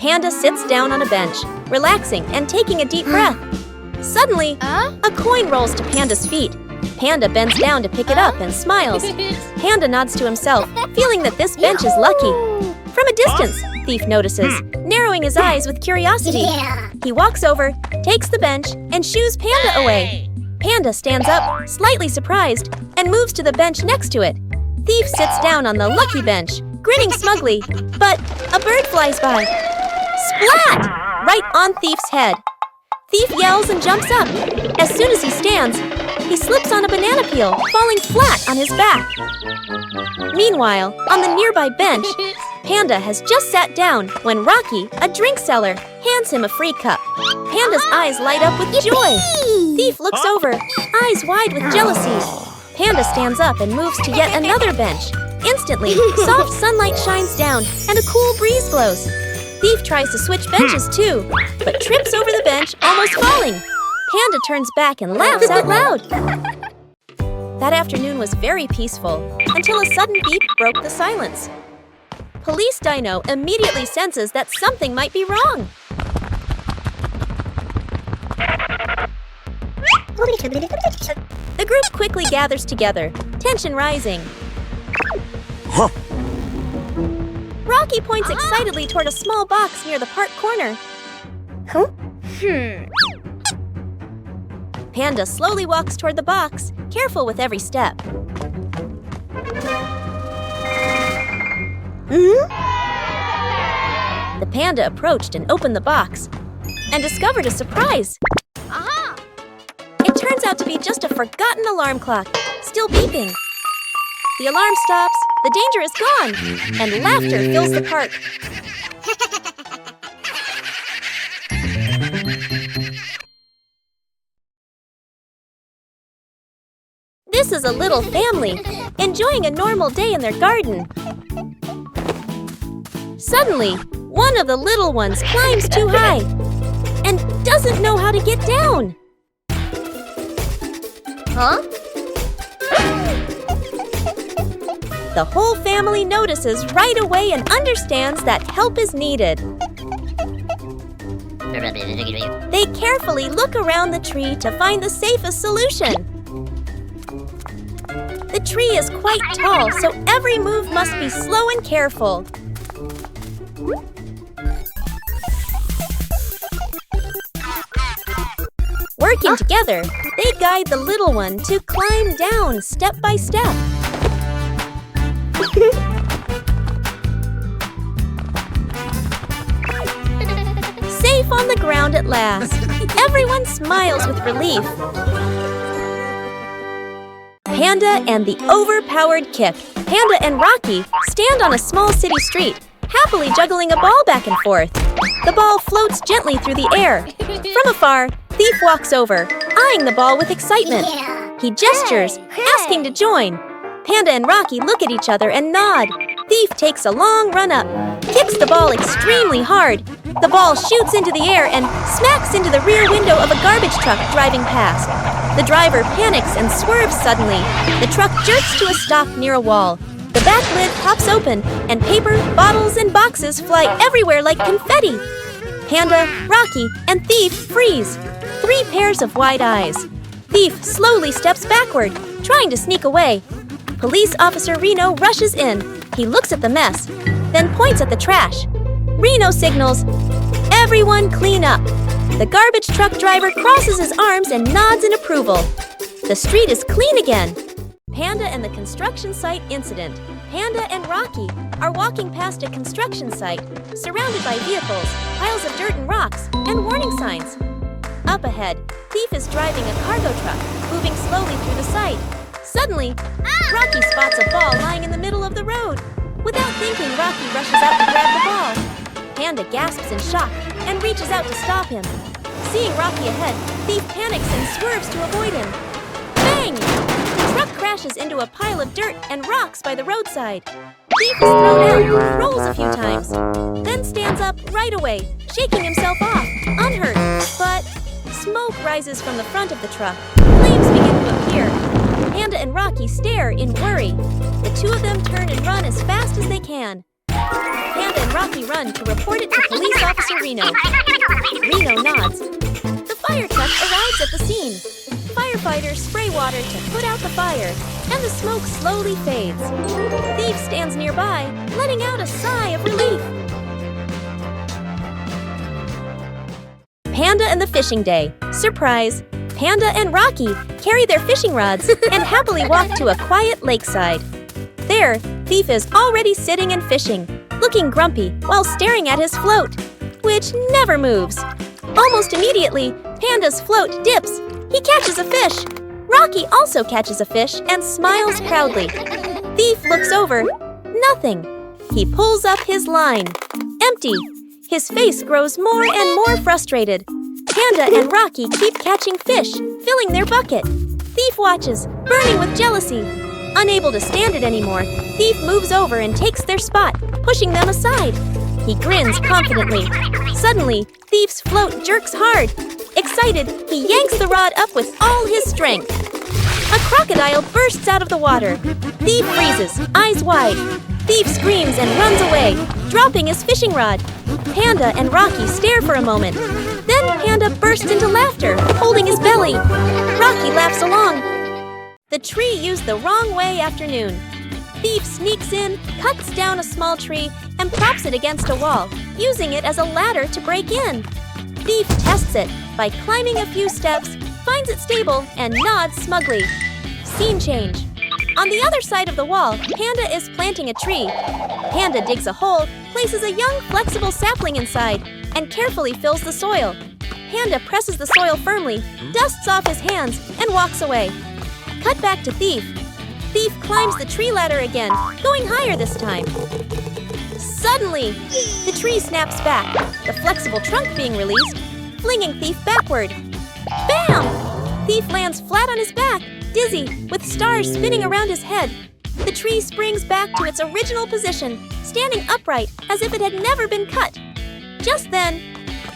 Panda sits down on a bench, relaxing and taking a deep breath. Suddenly, a coin rolls to Panda's feet. Panda bends down to pick it up and smiles. Panda nods to himself, feeling that this bench is lucky. From a distance, Thief notices, narrowing his eyes with curiosity. He walks over, takes the bench, and shoos Panda away. Panda stands up, slightly surprised, and moves to the bench next to it. Thief sits down on the lucky bench, grinning smugly, but a bird flies by. Splat! Right on Thief's head. Thief yells and jumps up. As soon as he stands, he slips on a banana peel, falling flat on his back. Meanwhile, on the nearby bench, Panda has just sat down when Rocky, a drink seller, hands him a free cup. Panda's eyes light up with joy. Thief looks over, eyes wide with jealousy. Panda stands up and moves to yet another bench. Instantly, soft sunlight shines down and a cool breeze blows. Thief tries to switch benches too, but trips over the bench, almost falling. Panda turns back and laughs out loud. That afternoon was very peaceful, until a sudden beep broke the silence. Police Dino immediately senses that something might be wrong. The group quickly gathers together, tension rising. Rocky points excitedly toward a small box near the park corner. Panda slowly walks toward the box, careful with every step. The panda approached and opened the box and discovered a surprise. It turns out to be just a forgotten alarm clock, still beeping. The alarm stops, the danger is gone, and laughter fills the park. This is a little family, enjoying a normal day in their garden. Suddenly, one of the little ones climbs too high and doesn't know how to get down. The whole family notices right away and understands that help is needed. They carefully look around the tree to find the safest solution. The tree is quite tall, so every move must be slow and careful. Working together, they guide the little one to climb down step by step. Safe on the ground at last. Everyone smiles with relief. Panda and the overpowered kick. Panda and Rocky stand on a small city street, happily juggling a ball back and forth. The ball floats gently through the air. From afar, Thief walks over, eyeing the ball with excitement. He gestures, asking to join. Panda and Rocky look at each other and nod. Thief takes a long run up, kicks the ball extremely hard. The ball shoots into the air and smacks into the rear window of a garbage truck driving past. The driver panics and swerves suddenly. The truck jerks to a stop near a wall. The back lid pops open, and paper, bottles, and boxes fly everywhere like confetti. Panda, Rocky, and Thief freeze. 3 pairs of wide eyes. Thief slowly steps backward, trying to sneak away. Police Officer Reno rushes in. He looks at the mess, then points at the trash. Reno signals, "Everyone clean up." The garbage truck driver crosses his arms and nods in approval. The street is clean again. Panda and the construction site incident. Panda and Rocky are walking past a construction site, surrounded by vehicles, piles of dirt and rocks, and warning signs. Up ahead, Thief is driving a cargo truck, moving slowly through the site. Suddenly, Rocky spots a ball lying in the middle of the road. Without thinking, Rocky rushes out to grab the ball. Panda gasps in shock and reaches out to stop him. Seeing Rocky ahead, Thief panics and swerves to avoid him. Bang! The truck crashes into a pile of dirt and rocks by the roadside. Thief is thrown out, rolls a few times, then stands up right away, shaking himself off, unhurt. But smoke rises from the front of the truck. Flames begin to appear. Panda and Rocky stare in worry. The two of them turn and run as fast as they can. Panda and Rocky run to report it to Police Officer Reno. Reno nods. The fire truck arrives at the scene. Firefighters spray water to put out the fire, and the smoke slowly fades. Thief stands nearby, letting out a sigh of relief. Panda and the Fishing Day. Surprise! Panda and Rocky carry their fishing rods and happily walk to a quiet lakeside. There, Thief is already sitting and fishing, looking grumpy while staring at his float, which never moves. Almost immediately, Panda's float dips. He catches a fish. Rocky also catches a fish and smiles proudly. Thief looks over. Nothing. He pulls up his line. Empty. His face grows more and more frustrated. Panda and Rocky keep catching fish, filling their bucket. Thief watches, burning with jealousy. Unable to stand it anymore, Thief moves over and takes their spot, pushing them aside. He grins confidently. Suddenly, Thief's float jerks hard. Excited, he yanks the rod up with all his strength. A crocodile bursts out of the water. Thief freezes, eyes wide. Thief screams and runs away, dropping his fishing rod. Panda and Rocky stare for a moment. Then Panda bursts into laughter, holding his belly. Rocky laughs along. The tree used the wrong way afternoon. Thief sneaks in, cuts down a small tree, and props it against a wall, using it as a ladder to break in. Thief tests it by climbing a few steps, finds it stable, and nods smugly. Scene change. On the other side of the wall, Panda is planting a tree. Panda digs a hole, places a young, flexible sapling inside, and carefully fills the soil. Panda presses the soil firmly, dusts off his hands, and walks away. Cut back to Thief. Thief climbs the tree ladder again, going higher this time. Suddenly, the tree snaps back, the flexible trunk being released, flinging Thief backward. Bam! Thief lands flat on his back, dizzy, with stars spinning around his head. The tree springs back to its original position, standing upright as if it had never been cut. Just then,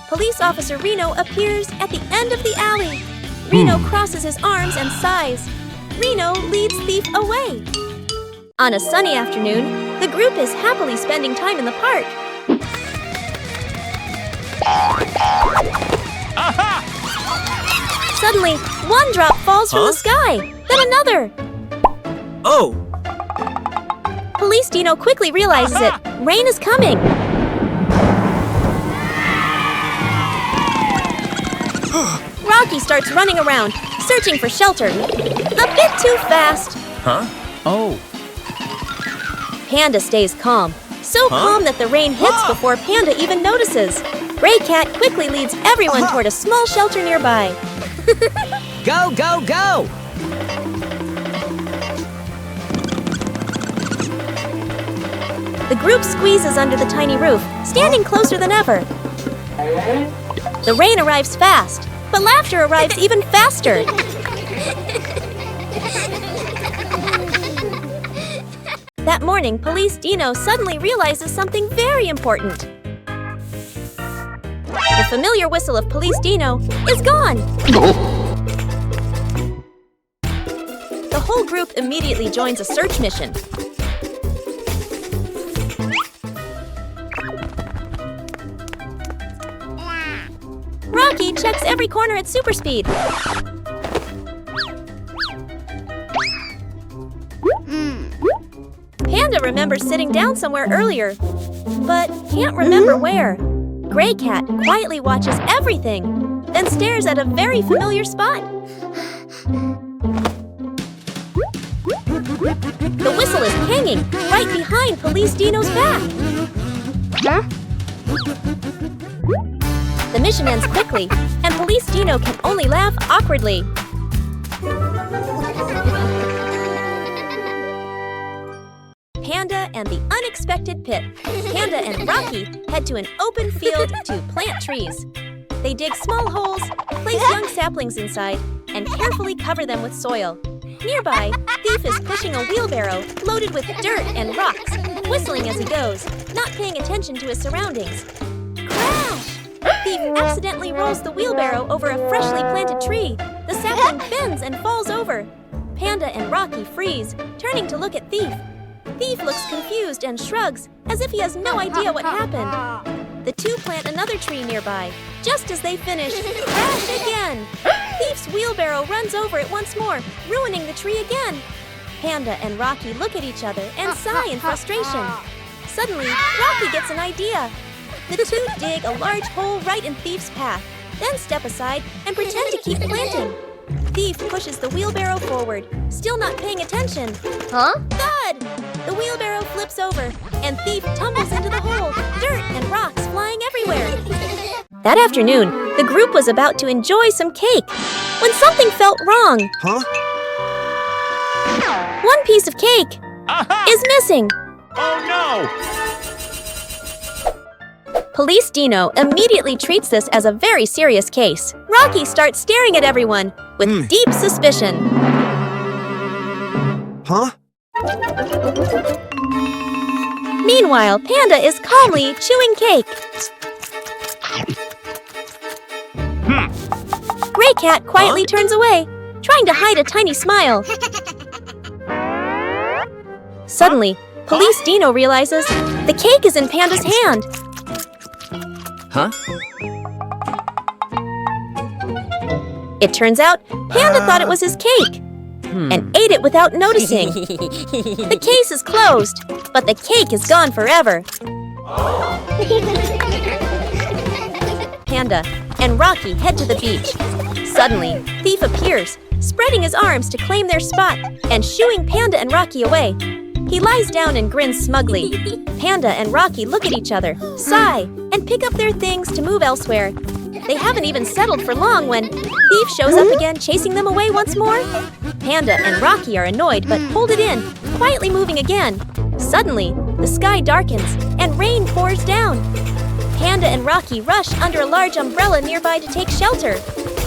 Police Officer Reno appears at the end of the alley. Reno crosses his arms and sighs. Reno leads Thief away. On a sunny afternoon, the group is happily spending time in the park. Aha! Suddenly, one drop falls from the sky, then another. Oh! Police Dino quickly realizes it. Rain is coming. Rocky starts running around, searching for shelter. A bit too fast. Huh? Oh. Panda stays calm. So calm that the rain hits before Panda even notices. Gray Cat quickly leads everyone toward a small shelter nearby. Go, go, go! The group squeezes under the tiny roof, standing closer than ever. The rain arrives fast, but laughter arrives even faster. That morning, Police Dino suddenly realizes something very important. The familiar whistle of Police Dino is gone. The whole group immediately joins a search mission. Rocky checks every corner at super speed. Panda remembers sitting down somewhere earlier, but can't remember where. Gray Cat quietly watches everything, then stares at a very familiar spot. The whistle is hanging right behind Police Dino's back. The mission ends quickly, and Police Dino can only laugh awkwardly. Panda and the Unexpected Pit. Panda and Rocky head to an open field to plant trees. They dig small holes, place young saplings inside, and carefully cover them with soil. Nearby, Thief is pushing a wheelbarrow loaded with dirt and rocks, whistling as he goes, not paying attention to his surroundings. Crash! Thief accidentally rolls the wheelbarrow over a freshly planted tree. The sapling bends and falls over. Panda and Rocky freeze, turning to look at Thief. Thief looks confused and shrugs, as if he has no idea what happened. The two plant another tree nearby. Just as they finish, crash again! Thief's wheelbarrow runs over it once more, ruining the tree again. Panda and Rocky look at each other and sigh in frustration. Suddenly, Rocky gets an idea. The two dig a large hole right in Thief's path, then step aside and pretend to keep planting. Thief pushes the wheelbarrow forward, still not paying attention. Huh? Thud! The wheelbarrow flips over, and Thief tumbles into the hole, dirt and rocks flying everywhere. That afternoon, the group was about to enjoy some cake when something felt wrong. Huh? One piece of cake is missing. Oh no! Police Dino immediately treats this as a very serious case. Rocky starts staring at everyone with deep suspicion. Huh? Meanwhile, Panda is calmly chewing cake. Gray Cat quietly turns away, trying to hide a tiny smile. Suddenly, Police Dino realizes the cake is in Panda's hand. Huh? It turns out Panda thought it was his cake and ate it without noticing. The case is closed, but the cake is gone forever. Panda and Rocky head to the beach. Suddenly, Thief appears, spreading his arms to claim their spot and shooing Panda and Rocky away. He lies down and grins smugly. Panda and Rocky look at each other, sigh, and pick up their things to move elsewhere. They haven't even settled for long when Thief shows up again, chasing them away once more. Panda and Rocky are annoyed but hold it in, quietly moving again. Suddenly, the sky darkens and rain pours down. Panda and Rocky rush under a large umbrella nearby to take shelter.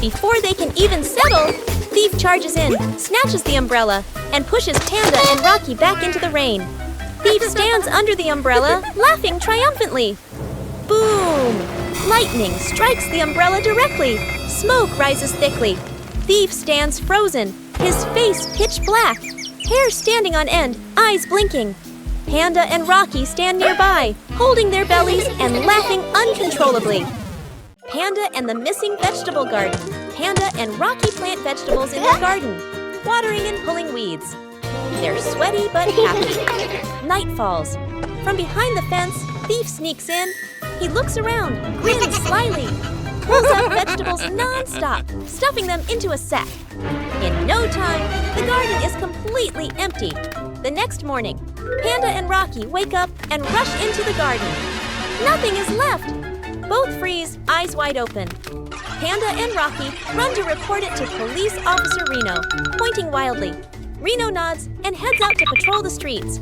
Before they can even settle, Thief charges in, snatches the umbrella, and pushes Panda and Rocky back into the rain. Thief stands under the umbrella, laughing triumphantly. Boom! Lightning strikes the umbrella directly. Smoke rises thickly. Thief stands frozen, his face pitch black, hair standing on end, eyes blinking. Panda and Rocky stand nearby, holding their bellies and laughing uncontrollably. Panda and the missing vegetable garden. Panda and Rocky plant vegetables in their garden, watering and pulling weeds. They're sweaty but happy. Night falls. From behind the fence, Thief sneaks in. He looks around, grins slyly, pulls out vegetables non-stop, stuffing them into a sack. In no time, the garden is completely empty. The next morning, Panda and Rocky wake up and rush into the garden. Nothing is left. Both freeze, eyes wide open. Panda and Rocky run to report it to Police Officer Reno, pointing wildly. Reno nods and heads out to patrol the streets.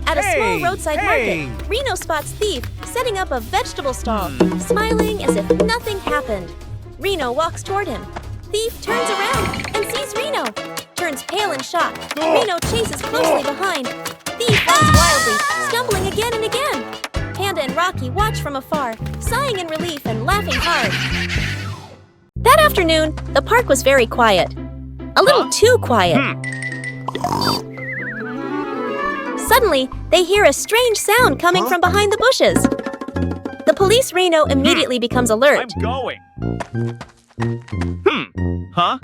At a small roadside market, Reno spots Thief setting up a vegetable stall, smiling as if nothing happened. Reno walks toward him. Thief turns around and sees Reno, turns pale in shock. Reno chases closely behind. Thief runs wildly, stumbling again and again. Panda and Rocky watch from afar, sighing in relief and laughing hard. That afternoon, the park was very quiet. A little too quiet. Suddenly, they hear a strange sound coming from behind the bushes. The police Reno immediately becomes alert. I'm going. Huh?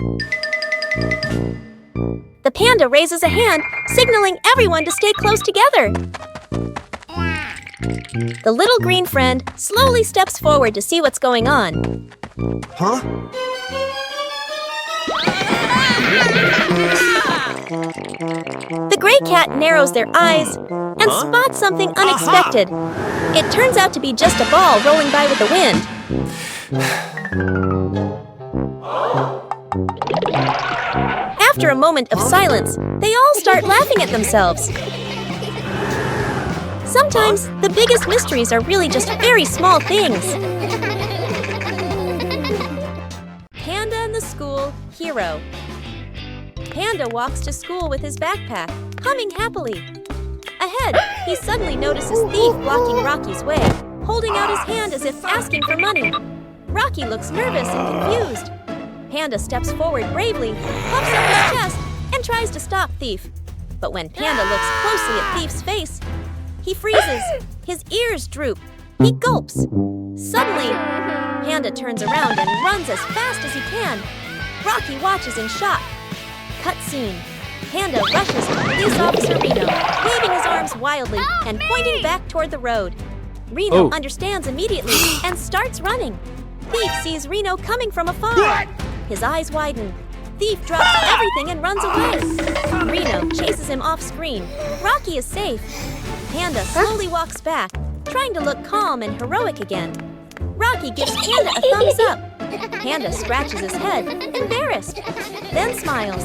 The panda raises a hand, signaling everyone to stay close together. The little green friend slowly steps forward to see what's going on. Huh? The gray cat narrows their eyes and spots something unexpected. It turns out to be just a ball rolling by with the wind. After a moment of silence, they all start laughing at themselves. Sometimes the biggest mysteries are really just very small things. Panda and the School Hero. Panda walks to school with his backpack, humming happily. Ahead, he suddenly notices Thief blocking Rocky's way, holding out his hand as if asking for money. Rocky looks nervous and confused. Panda steps forward bravely, puffs up his chest, and tries to stop Thief. But when Panda looks closely at Thief's face, He freezes. His ears droop. He gulps. Suddenly, Panda turns around and runs as fast as he can. Rocky watches in shock. Cut scene. Panda rushes to Police Officer Reno, waving his arms wildly and pointing back toward the road. Reno understands immediately and starts running. Thief sees Reno coming from afar. His eyes widen. Thief drops everything and runs away. Reno chases him off screen. Rocky is safe. Panda slowly walks back, trying to look calm and heroic again. Rocky gives Panda a thumbs up. Panda scratches his head, embarrassed, then smiles.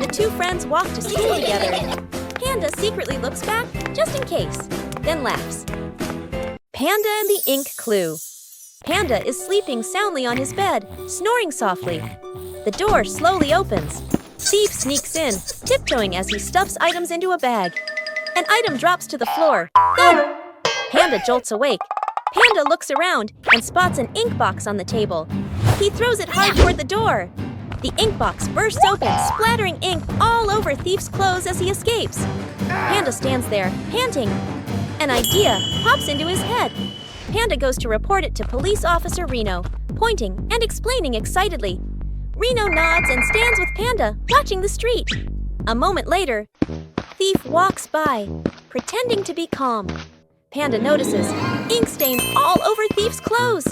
The two friends walk to school together. Panda secretly looks back, just in case, then laughs. Panda and the Ink Clue. Panda is sleeping soundly on his bed, snoring softly. The door slowly opens. Thief sneaks in, tiptoeing as he stuffs items into a bag. An item drops to the floor. Thud! Panda jolts awake. Panda looks around and spots an ink box on the table. He throws it hard toward the door. The ink box bursts open, splattering ink all over Thief's clothes as he escapes. Panda stands there, panting. An idea pops into his head. Panda goes to report it to Police Officer Reno, pointing and explaining excitedly. Reno nods and stands with Panda, watching the street. A moment later, Thief walks by, pretending to be calm. Panda notices ink stains all over Thief's clothes.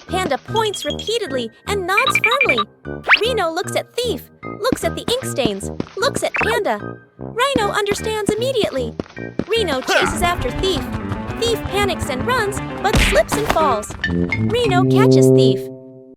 Panda points repeatedly and nods firmly. Reno looks at Thief, looks at the ink stains, looks at Panda. Reno understands immediately. Reno chases after Thief. Thief panics and runs, but slips and falls. Reno catches Thief.